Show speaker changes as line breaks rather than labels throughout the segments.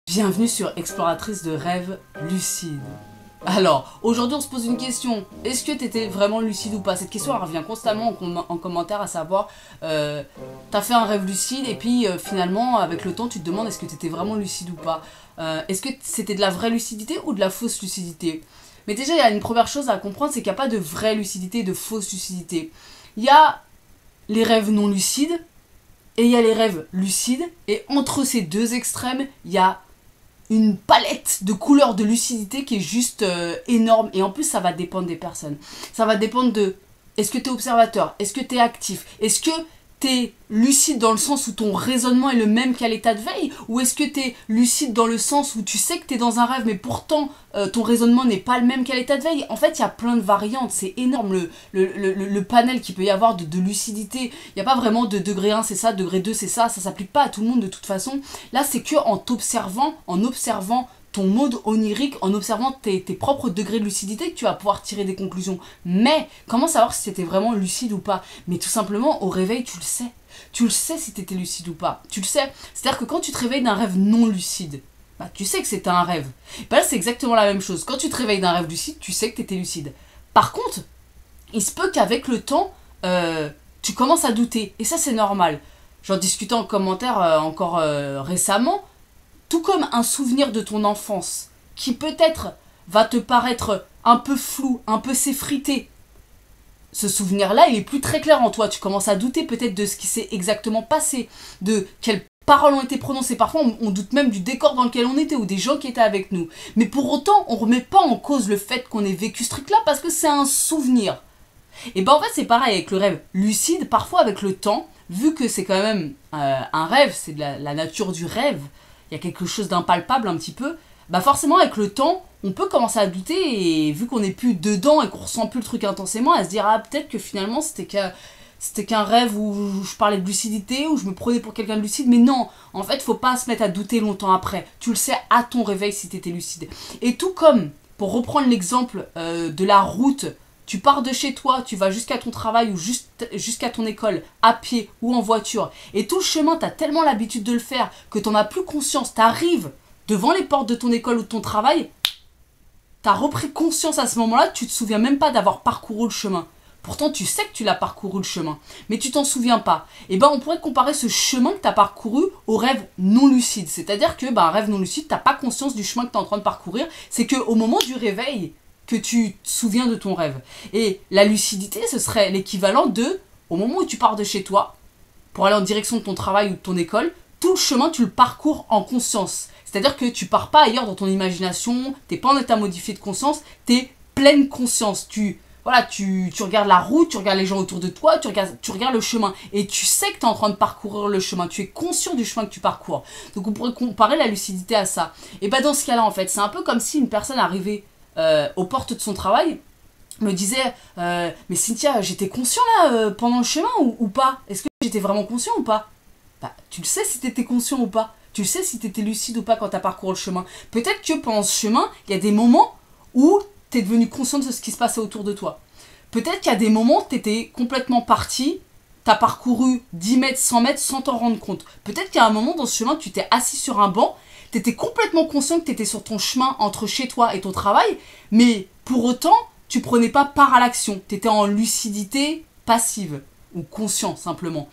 Bienvenue sur Exploratrice de rêves lucides. Alors, aujourd'hui on se pose une question. Est-ce que t'étais vraiment lucide ou pas? Cette question elle revient constamment en commentaire, à savoir t'as fait un rêve lucide et puis finalement avec le temps tu te demandes est-ce que t'étais vraiment lucide ou pas. Est-ce que c'était de la vraie lucidité ou de la fausse lucidité? Mais déjà il y a une première chose à comprendre, c'est qu'il n'y a pas de vraie lucidité et de fausse lucidité. Il y a les rêves non lucides et il y a les rêves lucides, et entre ces deux extrêmes il y a une palette de couleurs de lucidité qui est juste énorme. Et en plus ça va dépendre des personnes. Ça va dépendre de est-ce que tu es observateur, est-ce que tu es actif, est-ce que tu es lucide dans le sens où ton raisonnement est le même qu'à l'état de veille, ou est-ce que tu es lucide dans le sens où tu sais que tu es dans un rêve mais pourtant ton raisonnement n'est pas le même qu'à l'état de veille. En fait il y a plein de variantes, c'est énorme le panel qu'il peut y avoir de lucidité. Il n'y a pas vraiment de degré 1 c'est ça, degré 2 c'est ça s'applique pas à tout le monde de toute façon. Là c'est que en t'observant, en observant ton mode onirique, en observant tes propres degrés de lucidité, que tu vas pouvoir tirer des conclusions. Mais comment savoir si c'était vraiment lucide ou pas? Mais tout simplement au réveil tu le sais. Tu le sais si t'étais lucide ou pas. Tu le sais. C'est-à-dire que quand tu te réveilles d'un rêve non lucide, bah, tu sais que c'était un rêve. Bah là c'est exactement la même chose. Quand tu te réveilles d'un rêve lucide, tu sais que t'étais lucide. Par contre, il se peut qu'avec le temps, tu commences à douter. Et ça c'est normal. J'en discutais en commentaire encore récemment. Tout comme un souvenir de ton enfance, qui peut-être va te paraître un peu flou, un peu s'effriter. Ce souvenir-là, il est plus très clair en toi. Tu commences à douter peut-être de ce qui s'est exactement passé, de quelles paroles ont été prononcées. Parfois, on doute même du décor dans lequel on était ou des gens qui étaient avec nous. Mais pour autant, on ne remet pas en cause le fait qu'on ait vécu ce truc-là parce que c'est un souvenir. Et ben en fait, c'est pareil avec le rêve lucide. Parfois, avec le temps, vu que c'est quand même un rêve, c'est de la nature du rêve, il y a quelque chose d'impalpable un petit peu, bah forcément avec le temps, on peut commencer à douter, et vu qu'on n'est plus dedans et qu'on ressent plus le truc intensément, à se dire ah peut-être que finalement c'était qu'un rêve où je parlais de lucidité, où je me prenais pour quelqu'un de lucide, mais non, en fait faut pas se mettre à douter longtemps après, tu le sais à ton réveil si t'étais lucide. Et tout comme, pour reprendre l'exemple de la route, tu pars de chez toi, tu vas jusqu'à ton travail ou jusqu'à ton école, à pied ou en voiture. Et tout le chemin, tu as tellement l'habitude de le faire que tu n'en as plus conscience. Tu arrives devant les portes de ton école ou de ton travail, tu as repris conscience à ce moment-là, tu ne te souviens même pas d'avoir parcouru le chemin. Pourtant, tu sais que tu l'as parcouru le chemin, mais tu t'en souviens pas. Et ben, on pourrait comparer ce chemin que tu as parcouru au rêve non lucide. C'est-à-dire que un rêve non lucide, tu n'as pas conscience du chemin que tu es en train de parcourir. C'est qu'au moment du réveil, que tu te souviens de ton rêve. Et la lucidité, ce serait l'équivalent de, au moment où tu pars de chez toi, pour aller en direction de ton travail ou de ton école, tout le chemin, tu le parcours en conscience. C'est-à-dire que tu pars pas ailleurs dans ton imagination, t'es pas en état modifié de conscience, t'es pleine conscience. Tu regardes la route, tu regardes les gens autour de toi, tu regardes le chemin. Et tu sais que tu es en train de parcourir le chemin. Tu es conscient du chemin que tu parcours. Donc on pourrait comparer la lucidité à ça. Et bah dans ce cas-là, en fait, c'est un peu comme si une personne arrivait aux portes de son travail, me disait mais Cynthia, j'étais conscient là pendant le chemin ou pas? Est-ce que j'étais vraiment conscient ou pas? Bah, tu le sais si t'étais conscient ou pas. Tu le sais si t'étais lucide ou pas quand t'as parcouru le chemin. Peut-être que pendant ce chemin, il y a des moments où t'es devenu conscient de ce qui se passait autour de toi. Peut-être qu'il y a des moments où t'étais complètement parti, t'as parcouru 10 mètres, 100 mètres sans t'en rendre compte. Peut-être qu'il y a un moment dans ce chemin, tu t'es assis sur un banc, t'étais complètement conscient que t'étais sur ton chemin entre chez toi et ton travail, mais pour autant, tu prenais pas part à l'action. T'étais en lucidité passive, ou conscient simplement.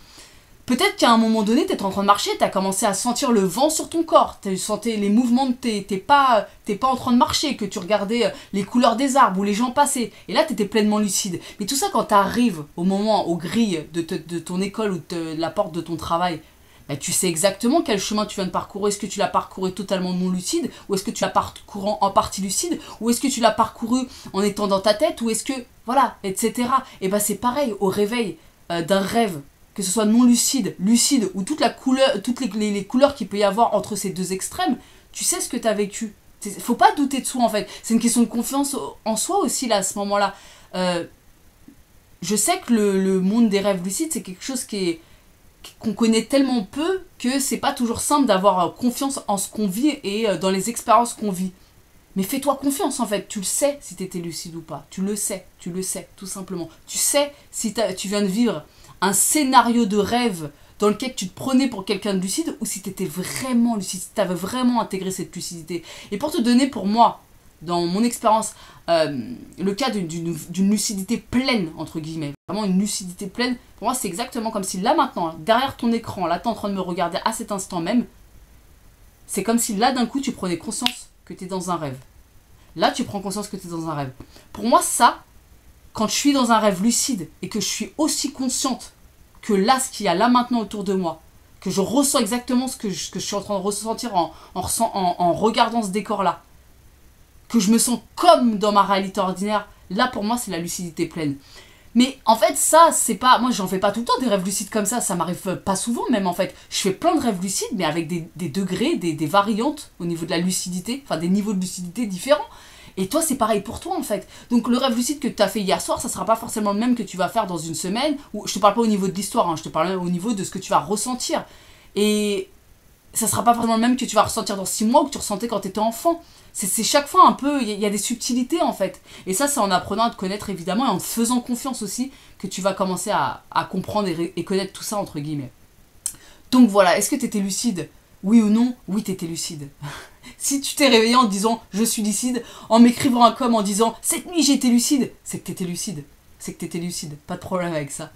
Peut-être qu'à un moment donné, t'étais en train de marcher, t'as commencé à sentir le vent sur ton corps, tu sentais les mouvements de t'es pas en train de marcher, que tu regardais les couleurs des arbres ou les gens passaient, et là t'étais pleinement lucide. Mais tout ça, quand t'arrives au moment, aux grilles de ton école ou de la porte de ton travail, bah, tu sais exactement quel chemin tu viens de parcourir. Est-ce que tu l'as parcouru totalement non lucide, ou est-ce que tu l'as parcouru en partie lucide, ou est-ce que tu l'as parcouru en étant dans ta tête, ou est-ce que, voilà, etc. Et bah c'est pareil, au réveil d'un rêve, que ce soit non lucide, lucide, ou toutes les couleurs qu'il peut y avoir entre ces deux extrêmes, tu sais ce que tu as vécu. Faut pas douter de soi en fait. C'est une question de confiance en soi aussi là, à ce moment-là. Je sais que le monde des rêves lucides, c'est quelque chose qu'on connaît tellement peu que c'est pas toujours simple d'avoir confiance en ce qu'on vit et dans les expériences qu'on vit. Mais fais-toi confiance en fait, tu le sais si t'étais lucide ou pas. Tu le sais, tout simplement. Tu sais si tu viens de vivre un scénario de rêve dans lequel tu te prenais pour quelqu'un de lucide ou si tu étais vraiment lucide, si tu avais vraiment intégré cette lucidité. Et pour te donner, pour moi, dans mon expérience, le cas d'une lucidité pleine, entre guillemets, vraiment une lucidité pleine, pour moi c'est exactement comme si là maintenant, derrière ton écran, là tu es en train de me regarder à cet instant même, c'est comme si là d'un coup tu prenais conscience que tu es dans un rêve. Là tu prends conscience que tu es dans un rêve. Pour moi ça, quand je suis dans un rêve lucide et que je suis aussi consciente que là, ce qu'il y a là maintenant autour de moi, que je ressens exactement ce que je suis en train de ressentir en regardant ce décor-là, que je me sens comme dans ma réalité ordinaire, là pour moi c'est la lucidité pleine. Mais en fait ça c'est pas, moi j'en fais pas tout le temps des rêves lucides comme ça m'arrive pas souvent même en fait. Je fais plein de rêves lucides mais avec des degrés, des variantes au niveau de la lucidité, enfin des niveaux de lucidité différents. Et toi c'est pareil pour toi en fait. Donc le rêve lucide que tu as fait hier soir, ça sera pas forcément le même que tu vas faire dans une semaine, ou je te parle pas au niveau de l'histoire, hein, je te parle au niveau de ce que tu vas ressentir. Et ça sera pas forcément le même que tu vas ressentir dans 6 mois ou que tu ressentais quand tu étais enfant. C'est chaque fois un peu, il y a des subtilités en fait. Et ça c'est en apprenant à te connaître évidemment et en te faisant confiance aussi que tu vas commencer à comprendre et connaître tout ça entre guillemets. Donc voilà, est-ce que tu étais lucide? Oui ou non? Oui, tu étais lucide. Si tu t'es réveillé en disant je suis lucide, en m'écrivant un com en disant cette nuit j'ai été lucide, c'est que tu étais lucide. C'est que tu étais lucide, pas de problème avec ça.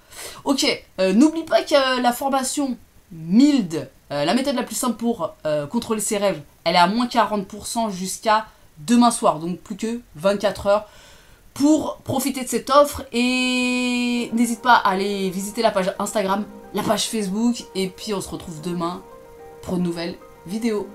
Ok, n'oublie pas que la formation MILD, la méthode la plus simple pour contrôler ses rêves, elle est à moins 40% jusqu'à demain soir, donc plus que 24 heures pour profiter de cette offre. Et n'hésite pas à aller visiter la page Instagram, la page Facebook, et puis on se retrouve demain pour une nouvelle vidéo.